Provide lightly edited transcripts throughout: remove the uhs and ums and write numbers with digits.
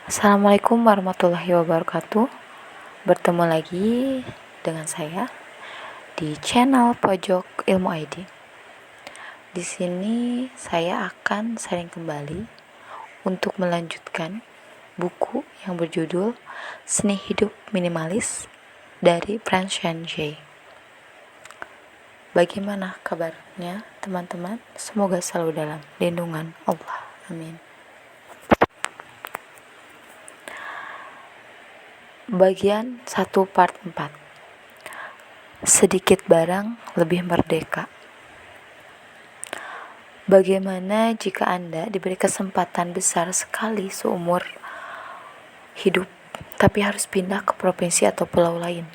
Assalamualaikum warahmatullahi wabarakatuh. Bertemu lagi dengan saya di channel Pojok Ilmu ID. Di sini saya akan sharing kembali untuk melanjutkan buku yang berjudul Seni Hidup Minimalis dari Francine Sheh. Bagaimana kabarnya teman-teman? Semoga selalu dalam lindungan Allah. Amin. Bagian 1 part 4. Sedikit barang lebih merdeka. Bagaimana jika Anda diberi kesempatan besar sekali seumur hidup, tapi harus pindah ke provinsi atau pulau lain?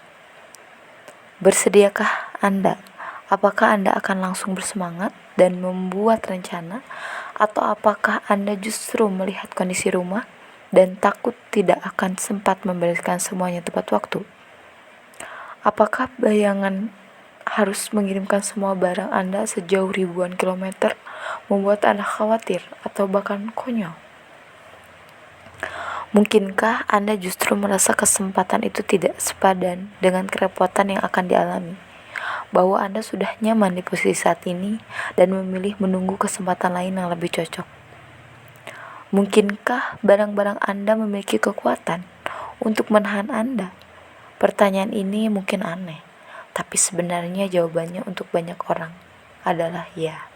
Bersediakah Anda? Apakah Anda akan langsung bersemangat dan membuat rencana, atau apakah Anda justru melihat kondisi rumah dan takut tidak akan sempat membereskan semuanya tepat waktu? Apakah bayangan harus mengirimkan semua barang Anda sejauh ribuan kilometer membuat Anda khawatir atau bahkan konyol? Mungkinkah Anda justru merasa kesempatan itu tidak sepadan dengan kerepotan yang akan dialami, bahwa Anda sudah nyaman di posisi saat ini dan memilih menunggu kesempatan lain yang lebih cocok? Mungkinkah barang-barang Anda memiliki kekuatan untuk menahan Anda? Pertanyaan ini mungkin aneh, tapi sebenarnya jawabannya untuk banyak orang adalah ya.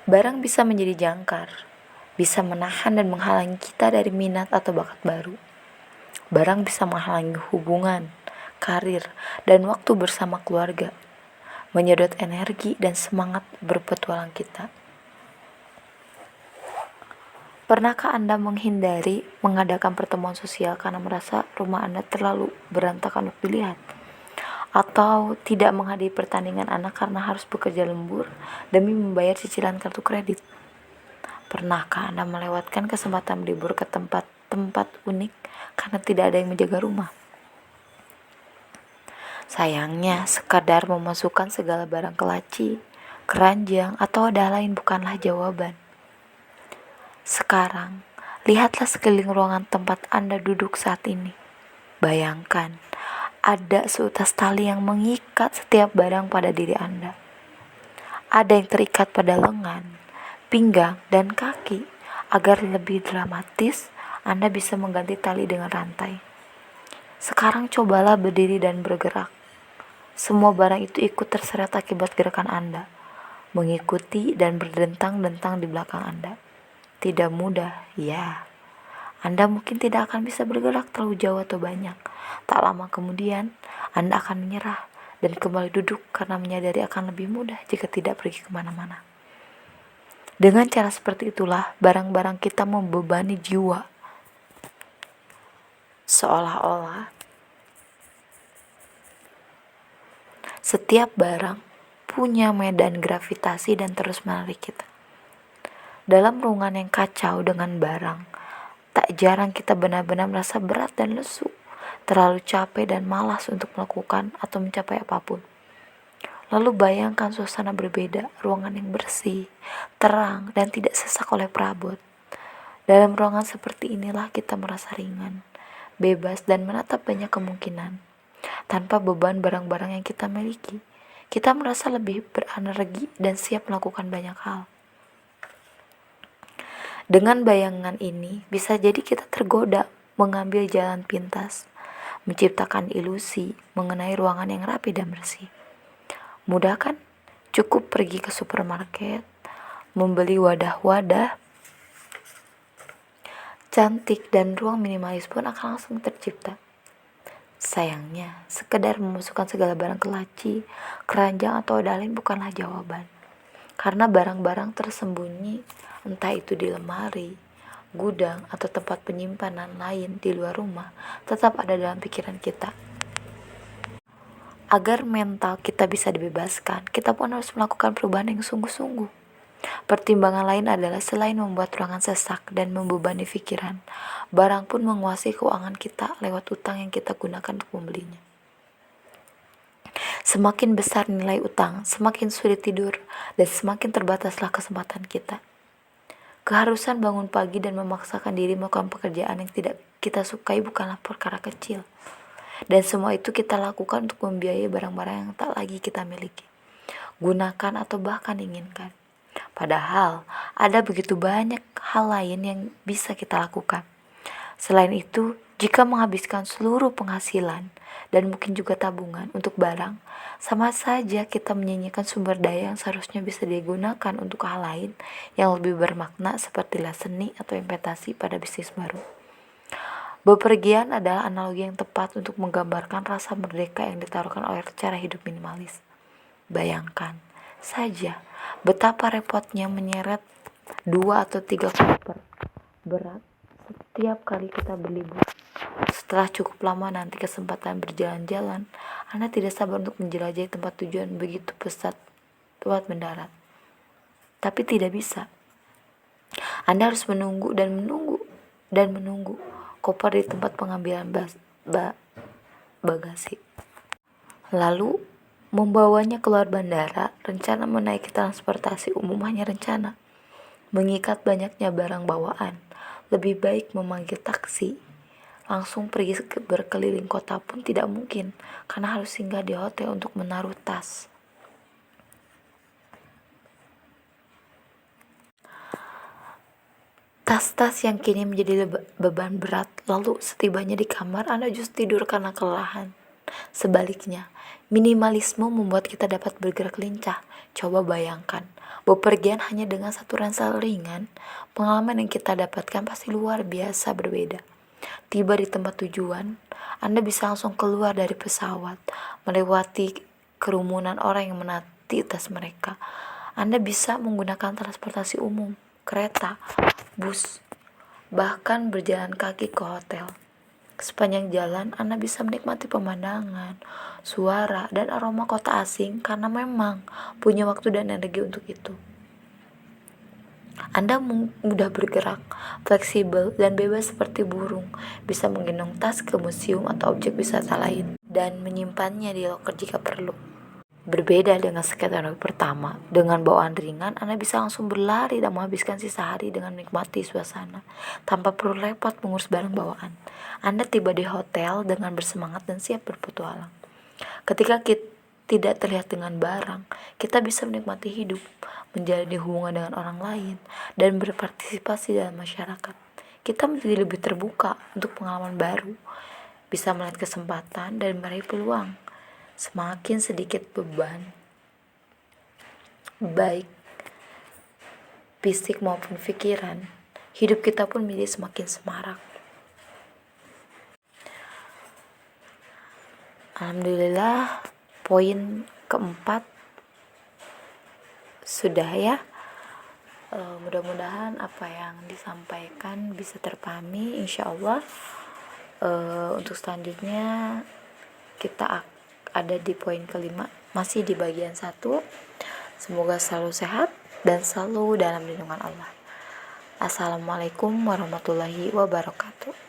Barang bisa menjadi jangkar, bisa menahan dan menghalangi kita dari minat atau bakat baru. Barang bisa menghalangi hubungan, karir, dan waktu bersama keluarga, menyedot energi dan semangat berpetualang kita. Pernahkah Anda menghindari mengadakan pertemuan sosial karena merasa rumah Anda terlalu berantakan untuk dilihat? Atau tidak menghadiri pertandingan anak karena harus bekerja lembur demi membayar cicilan kartu kredit? Pernahkah Anda melewatkan kesempatan berlibur ke tempat-tempat unik karena tidak ada yang menjaga rumah? Sayangnya, sekadar memasukkan segala barang ke laci, keranjang, atau wadah lain bukanlah jawaban. Sekarang, lihatlah sekeliling ruangan tempat Anda duduk saat ini. Bayangkan, ada seutas tali yang mengikat setiap barang pada diri Anda. Ada yang terikat pada lengan, pinggang, dan kaki. Agar lebih dramatis, Anda bisa mengganti tali dengan rantai. Sekarang cobalah berdiri dan bergerak. Semua barang itu ikut terseret akibat gerakan Anda, mengikuti dan berdentang-dentang di belakang Anda. Tidak mudah, ya. Anda mungkin tidak akan bisa bergerak terlalu jauh atau banyak. Tak lama kemudian, Anda akan menyerah dan kembali duduk karena menyadari akan lebih mudah jika tidak pergi kemana-mana. Dengan cara seperti itulah barang-barang kita membebani jiwa. Seolah-olah setiap barang punya medan gravitasi dan terus menarik kita. Dalam ruangan yang kacau dengan barang, tak jarang kita benar-benar merasa berat dan lesu, terlalu capek dan malas untuk melakukan atau mencapai apapun. Lalu bayangkan suasana berbeda, ruangan yang bersih, terang, dan tidak sesak oleh perabot. Dalam ruangan seperti inilah kita merasa ringan, bebas, dan menatap banyak kemungkinan. Tanpa beban barang-barang yang kita miliki, kita merasa lebih berenergi dan siap melakukan banyak hal. Dengan bayangan ini, bisa jadi kita tergoda mengambil jalan pintas, menciptakan ilusi mengenai ruangan yang rapi dan bersih. Mudah kan? Cukup pergi ke supermarket, membeli wadah-wadah cantik dan ruang minimalis pun akan langsung tercipta. Sayangnya, sekedar memasukkan segala barang ke laci, keranjang, atau wadah lain bukanlah jawaban. Karena barang-barang tersembunyi, entah itu di lemari, gudang, atau tempat penyimpanan lain di luar rumah, tetap ada dalam pikiran kita. Agar mental kita bisa dibebaskan, kita pun harus melakukan perubahan yang sungguh-sungguh. Pertimbangan lain adalah selain membuat ruangan sesak dan membebani pikiran, barang pun menguasai keuangan kita lewat utang yang kita gunakan untuk membelinya. Semakin besar nilai utang, semakin sulit tidur, dan semakin terbataslah kesempatan kita. Keharusan bangun pagi dan memaksakan diri melakukan pekerjaan yang tidak kita sukai bukanlah perkara kecil. Dan semua itu kita lakukan untuk membiayai barang-barang yang tak lagi kita miliki, gunakan atau bahkan inginkan. Padahal ada begitu banyak hal lain yang bisa kita lakukan. Selain itu, jika menghabiskan seluruh penghasilan dan mungkin juga tabungan untuk barang, sama saja kita menyanyikan sumber daya yang seharusnya bisa digunakan untuk hal lain yang lebih bermakna seperti seni atau investasi pada bisnis baru. Bepergian adalah analogi yang tepat untuk menggambarkan rasa merdeka yang ditaruhkan oleh cara hidup minimalis. Bayangkan saja betapa repotnya menyeret 2 atau 3 koper berat setiap kali kita berlibur. Setelah cukup lama nanti kesempatan berjalan-jalan, Anda tidak sabar untuk menjelajahi tempat tujuan begitu pesawat mendarat. Tapi tidak bisa. Anda harus menunggu dan menunggu koper di tempat pengambilan bagasi. Lalu membawanya keluar bandara. Rencana menaiki transportasi umum hanya rencana. Mengikat banyaknya barang bawaan, lebih baik memanggil taksi. Langsung pergi berkeliling kota pun tidak mungkin, karena harus singgah di hotel untuk menaruh tas. Tas-tas yang kini menjadi beban berat, lalu setibanya di kamar Anda justru tidur karena kelelahan. Sebaliknya, minimalisme membuat kita dapat bergerak lincah. Coba bayangkan, bepergian hanya dengan satu ransel ringan, pengalaman yang kita dapatkan pasti luar biasa berbeda. Tiba di tempat tujuan, Anda bisa langsung keluar dari pesawat, melewati kerumunan orang yang menanti tas mereka. Anda bisa menggunakan transportasi umum, kereta, bus, bahkan berjalan kaki ke hotel. Sepanjang jalan, Anda bisa menikmati pemandangan, suara, dan aroma kota asing karena memang punya waktu dan energi untuk itu. Anda mudah bergerak, fleksibel, dan bebas seperti burung, bisa menggendong tas ke museum atau objek wisata lain, dan menyimpannya di loker jika perlu. Berbeda dengan skenario pertama, dengan bawaan ringan, Anda bisa langsung berlari dan menghabiskan sisa hari dengan menikmati suasana, tanpa perlu repot mengurus barang bawaan. Anda tiba di hotel dengan bersemangat dan siap berpetualang. Ketika kita tidak terlihat dengan barang, kita bisa menikmati hidup, menjalani hubungan dengan orang lain, dan berpartisipasi dalam masyarakat. Kita menjadi lebih terbuka untuk pengalaman baru, bisa melihat kesempatan dan meraih peluang. Semakin sedikit beban, baik fisik maupun pikiran, hidup kita pun menjadi semakin semarak. Alhamdulillah, poin keempat sudah ya. Mudah-mudahan apa yang disampaikan bisa terpahami, insya Allah. Untuk selanjutnya kita ada di poin kelima, masih di bagian 1. Semoga selalu sehat dan selalu dalam lindungan Allah. Assalamualaikum warahmatullahi wabarakatuh.